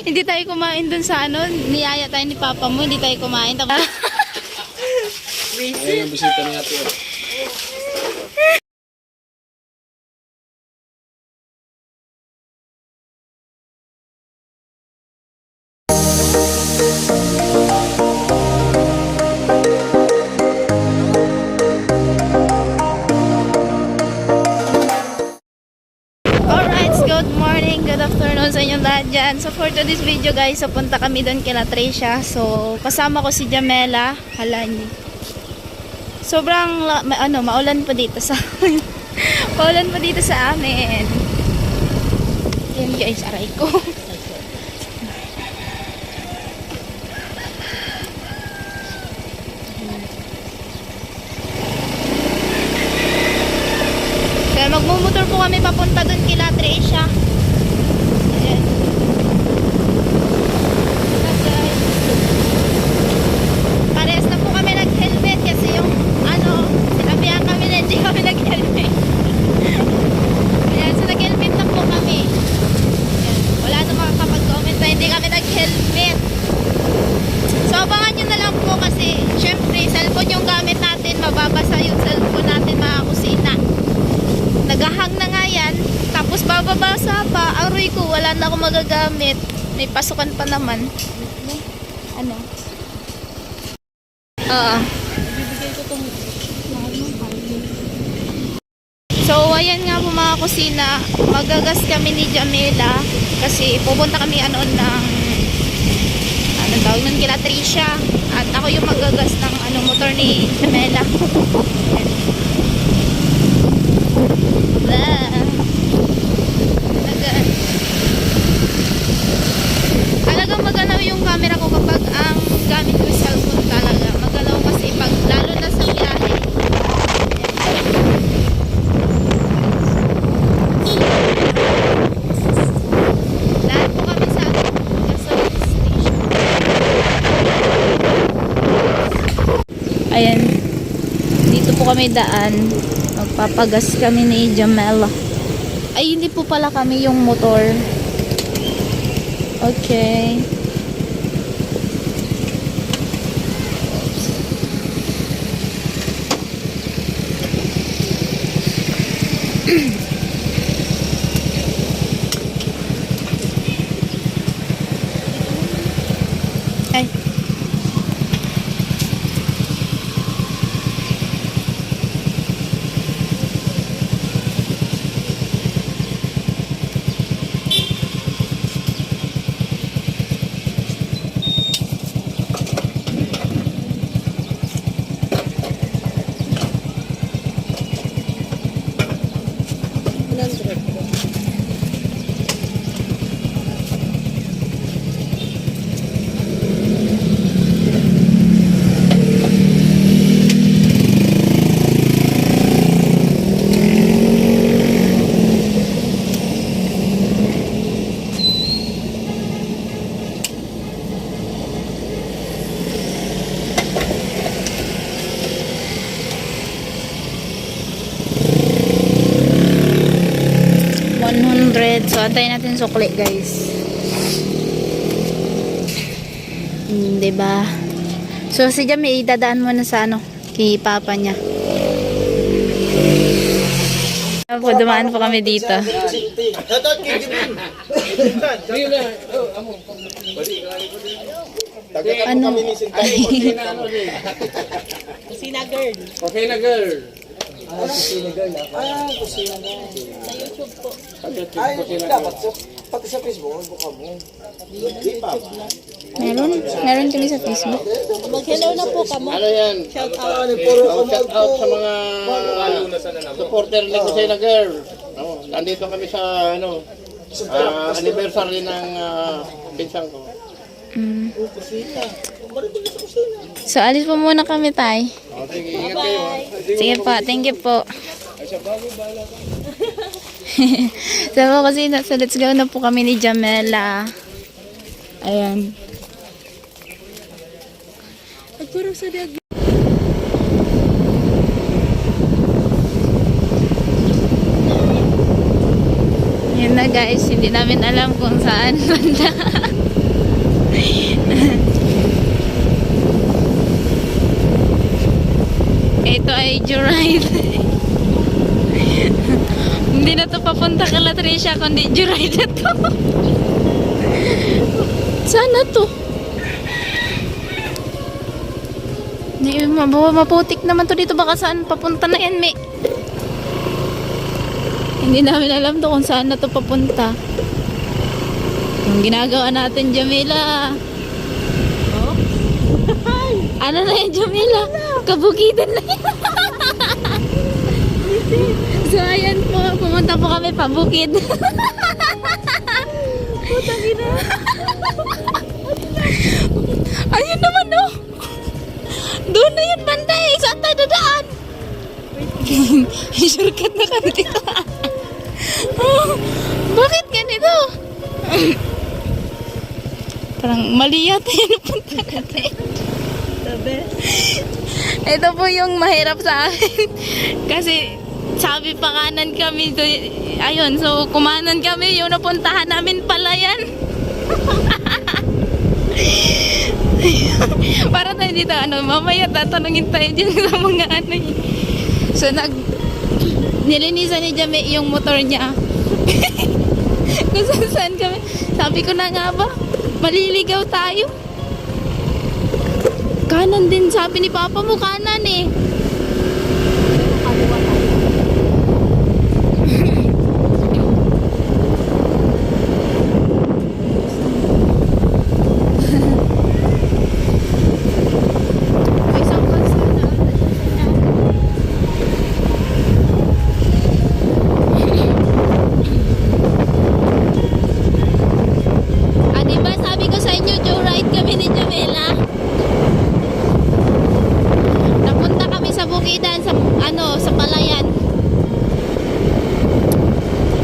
Hindi tayo kumain dun sa ano, niyaya tayo ni Papa mo, hindi tayo kumain. Tapos... Ay, yung bisita ni ate. Alright, good morning, good afternoon sa inyong lahat dyan. So for today's video guys, so punta kami doon kila Tricia. So kasama ko si Jamela. Halani. Sobrang maulan pa dito sa maulan pa dito sa amin. Yan guys, aray ko. Kaya magmumotor po kami papunta doon kila Tricia. Ayan. Guys. Parehas na po kami nag-helmet kasi yung sinabihan kami na hindi kami nag-helmet. Ayan, so nag-helmet na po kami. Ayan. Wala na makakapag-comment na hindi kami nag-helmet. So abangan nyo na lang po kasi syempre cellphone yung gamit natin, mababasa yung cellphone natin mga kusina. Nagahang na nga yan, tapos bababasa pa. Aroy ko, wala na ako magagamit. May pasukan pa naman. Ano? So, ayan nga po mga kusina. Magagas kami ni Jamela kasi pupunta kami ng tawag nun kila Tricia. At ako yung magagas ng motor ni Jamela. Talagang magalaw yung camera ko kapag ang gamit ko yung cellphone talaga. Magalaw kasi pag lalo na sa biyahe. Lahat po kami sa gasoline station. Ayan. Dito po kami daan. Magpapagas kami ni Jamela. Ay, hindi po pala kami yung motor. Okay. Ay. So, antayin natin sukli, guys. Diba? So, si Jamie, idadaan mo na sa kay Papa niya. Dumaan po kami dito. Ano? Kusina girl. Kusina girl. Kusina girl. Kusina girl. Sa YouTube po. Dapat pati sa Facebook, buka mo. Meron kami sa Facebook. Mag-hello na po kamo. Ano yan? Shout out. Shout out sa mga supporter ni Kusina girl. Nandito kami sa anniversary ng pinsang ko. So, alis po muna kami, tay. Sige, ingat kayo. Sige po, thank you po. So, kasi so let's go na po kami ni Jamela. Ayan. Pagpuro sa diag. Yun na guys, hindi namin alam kung saan banda. Ito ay Joyride. Hindi na to papunta kay Latricia, kundi Joyride na to. Sana to. Maputik naman to dito. Baka saan papunta na yan, May. Hindi namin alam to kung saan na to papunta. Yung ginagawa natin, Jamila. Oh? Ano na yan, Jamila? Kabukidan na yan. So, ayan po. Pumunta po kami pabukid. Putang ina. Ayun naman, no? Doon na yun, banda eh. Saan tayo dadaan? Shortcut na kami dito. Oh, bakit ganito? Parang mali yata yung napunta natin. Ito po yung mahirap sa akin. Kasi sabi pa kanan kami. Ayun, so kumanan kami. Yung napuntahan namin pala yan. Para tayo dito, mamaya tatanungin tayo dyan sa mga ano eh. So nilinisan ni Jame yung motor niya. Kung saan kami. Sabi ko na nga ba, maliligaw tayo. Kanan din, sabi ni Papa mo, kanan eh. Sa Palayan.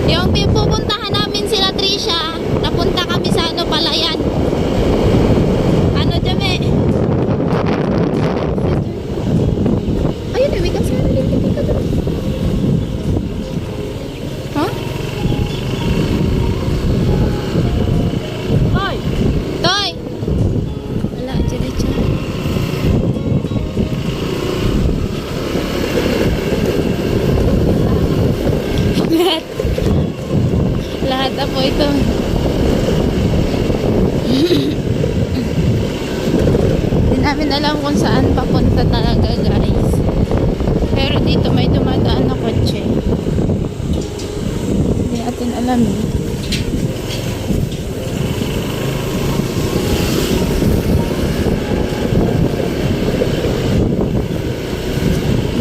Yung pupuntahan namin sila Trisha, napunta kami sa Palayan. Ano, Jame? Ayun, may kasama din dito. Ha? Toy! Toy! Wala, diretso. Lahat na po ito. Hindi namin alam kung saan papunta talaga, guys. Pero dito may dumadaan na kotse. Hindi natin alam eh.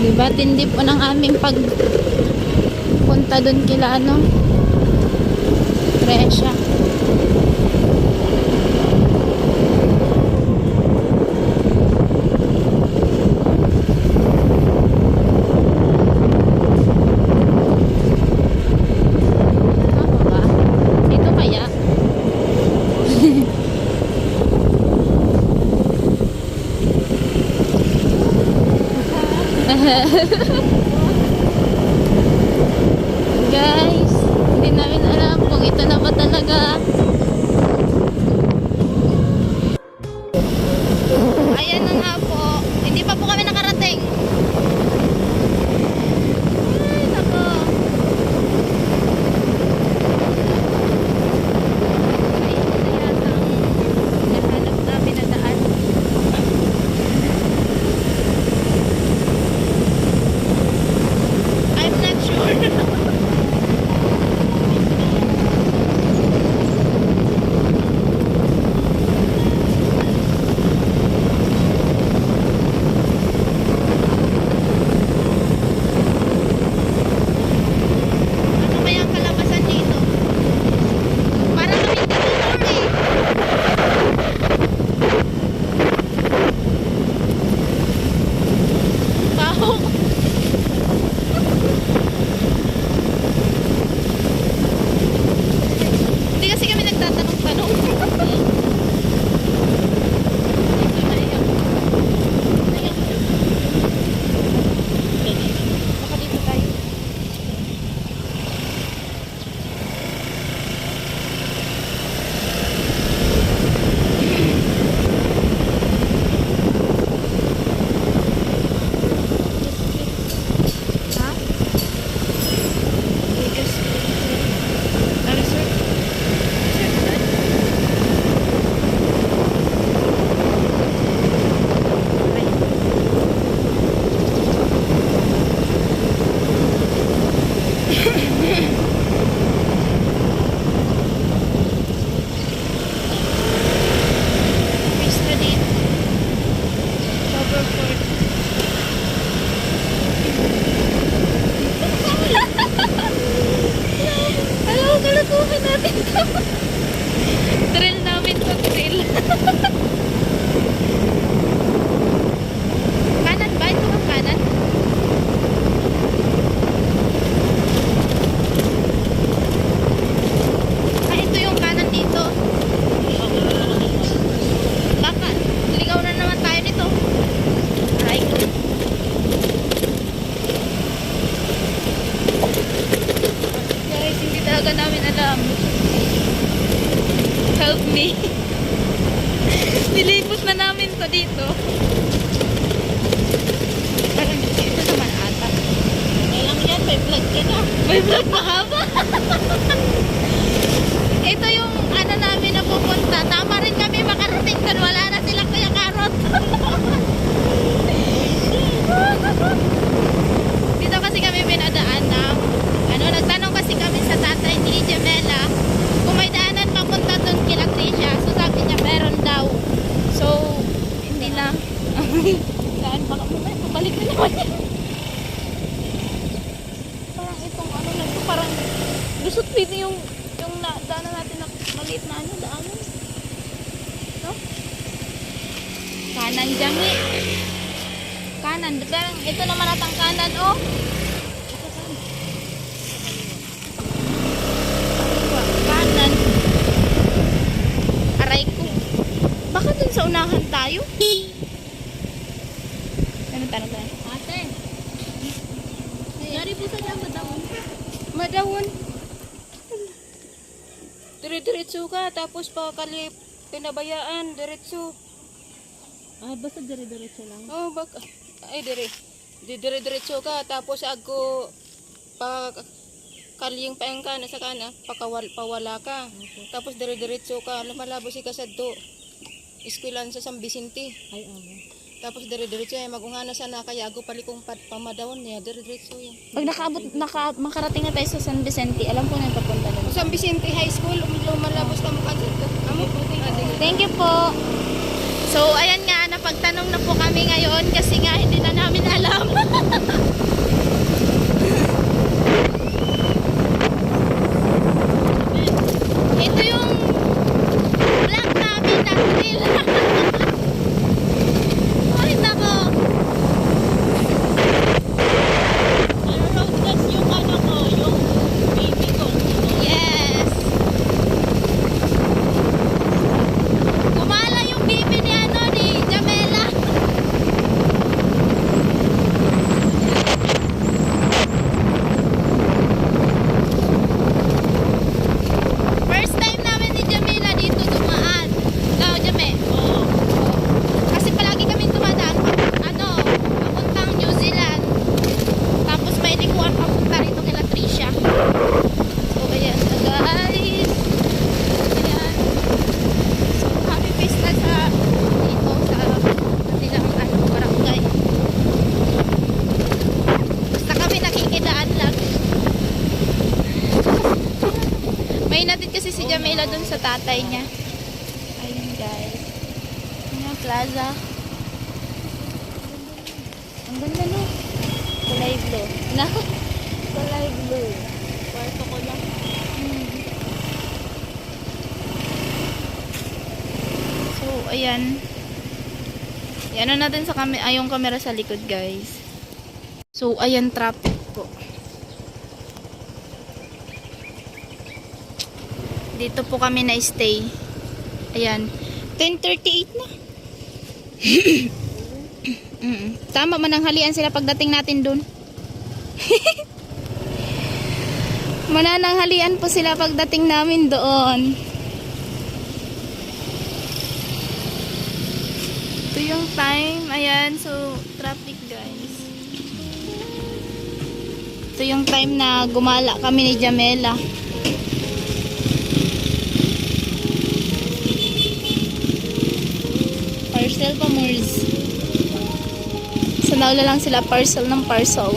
Diba, tindi po ng aming pagpunta doon kila Presya. Tama ba? Dito kaya? Guys, hindi namin alam kung ito na ba talaga. Ayan na nga po. Hindi pa po kami nakarating. Ay, nako. Ayun na yata ang nahanap namin na daan. I'm not sure. Ano kaya ang kalabasan dito? Para kami tinuturo eh. Baho. Hindi kasi kami nagtatanong-tanong. Ito na yun. Ayun. Baka dito tayo. kami. Nilipot na namin to dito. Parang ito naman ata. Kailang yan, may vlog ka na. May vlog mahaba. Ito yung ano namin na pupunta. Tama rin kami makarating doon. Wala na sila Kuya Karot. Dito kasi kami pinadaan na ano, nagtanong kasi kami sa tatay ni Jamela kung may daanan papunta doon kila Tricia. So sabi niya meron daw. So hindi na. Daan baka mamaya pabalik na naman yan. Parang itong ano na ito, parang lusot dito yung daanan natin na maliit na ano, daanan. No? Kanan Jami. Kanan. Parang ito naman atang kanan, oh. Kanan. Aray ko. Baka dun sa unahan tayo? Ano tanong tayo? Ate. Dari po sa dyan, madawon. Madawon. Dire-diretso ka, tapos pakali pinabayaan, diretso. Ah, basta dire-diretso lang. Oh, ay dire-diretso ka, tapos ako kaliyang paeng ka na sa kana, pawala ka. Okay. Tapos dire-diretso ka, lumalabo si Kasadto. Iskwilan sa San Vicente. Ay, amo. Tapos dire-diretso ay magungana sana kaya ako palikong pamadawon niya, dire-diretso yan. Pag makarating na tayo sa San Vicente, alam ko na yung papunta doon. San Vicente High School, lumalabos ka mo Kasadto. Amo po, Thank you po. So, ayan nga, napagtanong na po kami ngayon kasi nga hindi na namin alam. Ito yung vlog namin na reel. Ay, nako. Road gas yung ano ko, yung baby ko. Yes. Kumala yung bibi ni ano ni Jamela. First time namin ni Jamela dito dumaan. Ikaw, Jame? Oo. Kasi palagi kami dumadaan ano, papuntang New Zealand. Tapos may likuan papunta rito kila Tricia. So, ayan na guys. Ayan. So, happy pista sa dito sa kanilang ano, barangay. Basta kami nakikidaan lang. May natin kasi si Jamela dun sa tatay niya. Ayun guys. Ayan, plaza. Ang ganda no? Kulay blue. Na? Kulay blue. Kwarto ko lang. So, ayan. Ano natin sa yung camera sa likod, guys. So, ayan, traffic po. Dito po kami na-stay. Ayan. 10:38 na. Tama, mananghalian sila pagdating natin dun. Manananghalian po sila pagdating namin doon. Ito yung time. Ayan. So, traffic guys. Ito yung time na gumala kami ni Jamela. Parcel pa, Murs. Sa naula lang sila parcel ng parcel.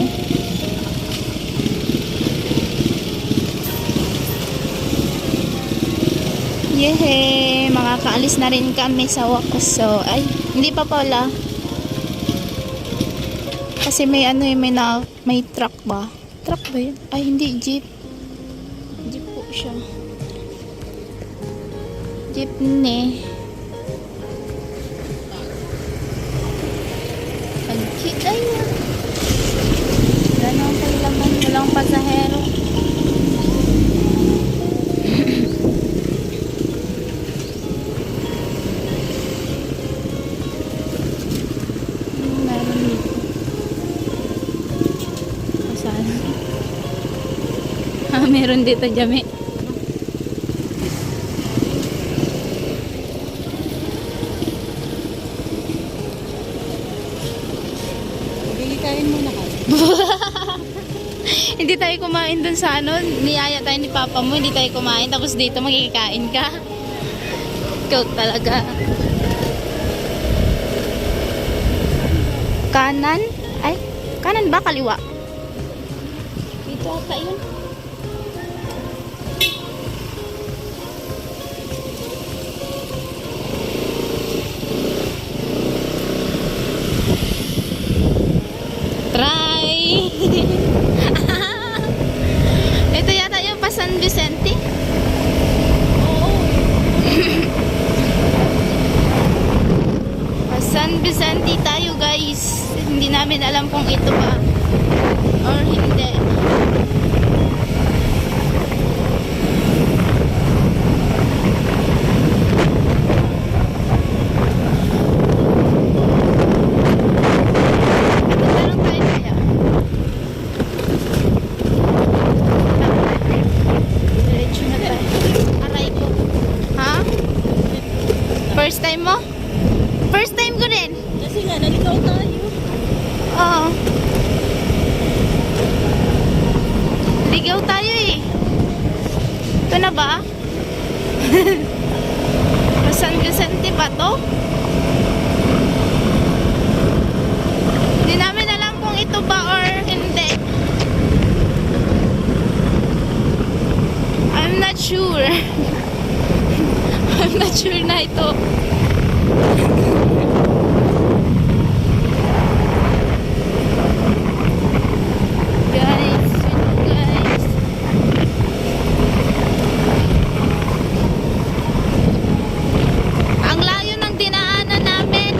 Yehe, makakaalis na rin kami sa wakas. So, ay, hindi pa pala. Kasi may ano yun, may truck ba? Truck ba yun? Ay, hindi, jeep. Jeep po siya. Jeepney. Ay, wala nang kailangan. Walang pasahero. Meron dito. Saan? Meron dito, Jami. Hindi tayo kumain dun sa ano, niyaya tayo ni papa mo, hindi tayo kumain, tapos dito magkikain ka. Ikaw talaga. Kanan? Ay, kanan ba? Kaliwa? Dito ata yun. Try! Ito yata yung pa San Vicente. Pa San Vicente tayo guys. Hindi namin alam kung ito ba or hindi. Tanong tayo kaya. Diretso na tayo. Aray ko. Ha? First time mo? First time ko rin. Kasi nga, naligaw tayo. Oo. Ligaw tayo eh. Ito na ba? San Vicente ba to? Hindi namin alam kung ito ba or hindi. I'm not sure. I'm not sure na ito. Guys, guys. Ang layo ng dinaanan namin.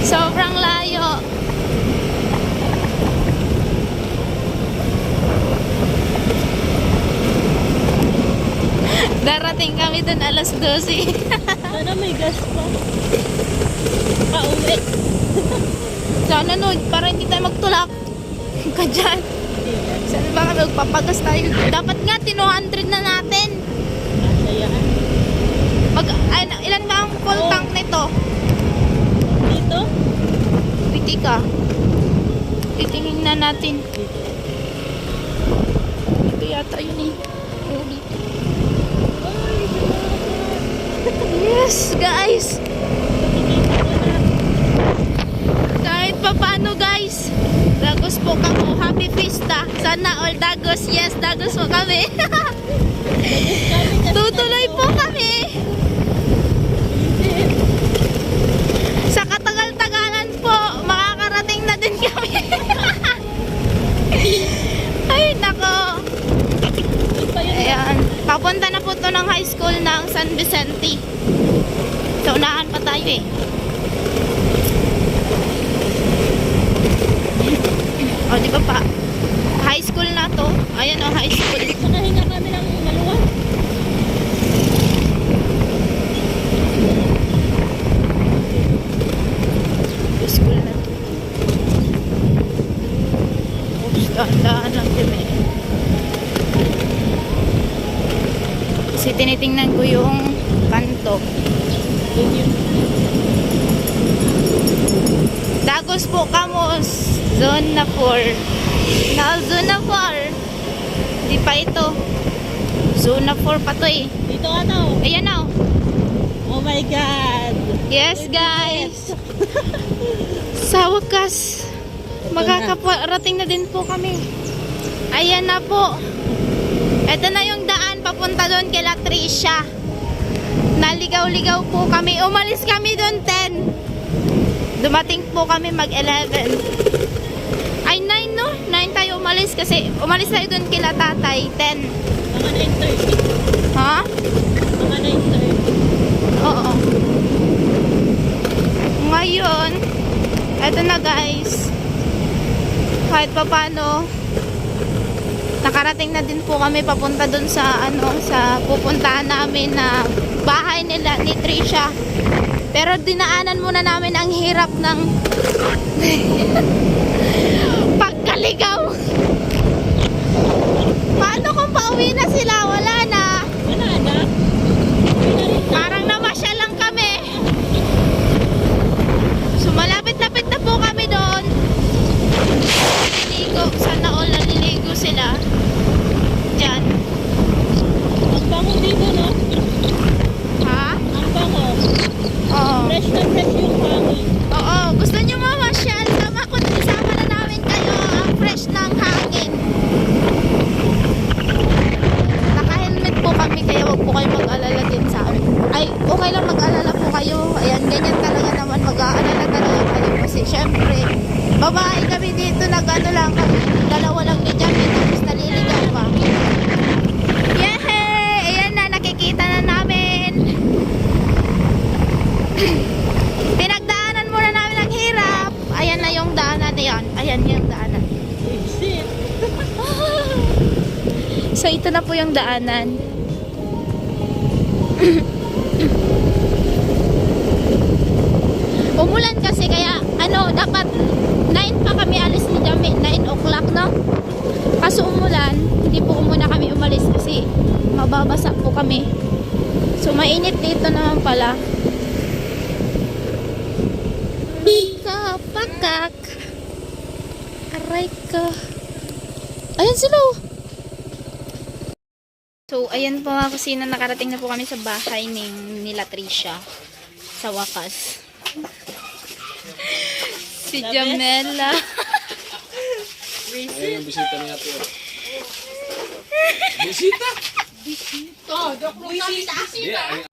Sobrang layo. Darating kami dun alas 12. Sana may gas pa. Pauwi. Sana no, para hindi tayo magtulak. Ka dyan. Sana ba kami magpapagas tayo? Dapat nga, 200 na natin. Masayaan. Ilan ba ang full tank nito? Dito? Piti ka. Titingin na natin. Ito yata yun eh. Oo, dito. Yes, guys. Kahit pa paano, guys. Dagos po kamo. Happy Fiesta. Sana all dagos. Yes, dagos po kami. Tutuloy po kami. Sa katagal-tagalan po, makakarating na din kami. Ay, nako. Ayan. Papunta na po to ng high school ng San Vicente. So, unahan pa tayo eh. O, di ba pa? High school na to. Ayan o, high school. Nakahinga kami ng maluwag. High school na to. Oops, dahan-dahan lang din eh. Kasi tinitingnan ko yung kanto. Dagos po kamos. Zone na 4. Na zone na 4. Hindi pa ito. Zone na 4 pa to eh. Dito ka na oh. Ayan na oh. Oh my God. Yes guys. Sa wakas, makakarating na din po kami. Ayan na po. Ito na yung daan papunta doon kay Latricia. Naligaw-ligaw po kami. Umalis kami doon 10. Dumating po kami mag 11. Ay 9 no? 9 tayo umalis kasi umalis tayo doon kila tatay 10. Mga 9:30. Ha? Mga 9:30. Oo. Ngayon, eto na guys. Kahit pa paano, nakarating na din po kami papunta dun sa sa pupuntahan namin na bahay nila ni Trisha. Pero dinaanan muna namin ang hirap ng pagkaligaw. Paano kung pauwi na sila? Wala na. Wala na. Parang namasya lang kami. So malapit-lapit na po kami doon. Huwag po kayo mag-alala din sa amin. Ay, okay lang mag-alala po kayo. Ayan, ganyan talaga naman. Mag-aalala talaga kayo. Kasi syempre, babae kami dito. Nag-ano lang kami. Dalawa lang ni Jamie. Tapos naliligaw pa. Yehey! Ayan na, nakikita na namin. Pinagdaanan muna namin ang hirap. Ayan na yung daanan na yan. Ayan yung daanan. So, ito na po yung daanan. Umulan kasi kaya dapat 9 pa kami alis ni Jami, 9 o'clock no? Kaso umulan, hindi po muna kami umalis kasi mababasa po kami. So mainit dito naman pala. Pakak. Aray ka. Ayan sila. So, ayan po mga kusina, nakarating na po kami sa bahay nila Trisha. Sa wakas. Si Jamela. Ayan yung bisita niya ito. Bisita? Bisita? Yeah,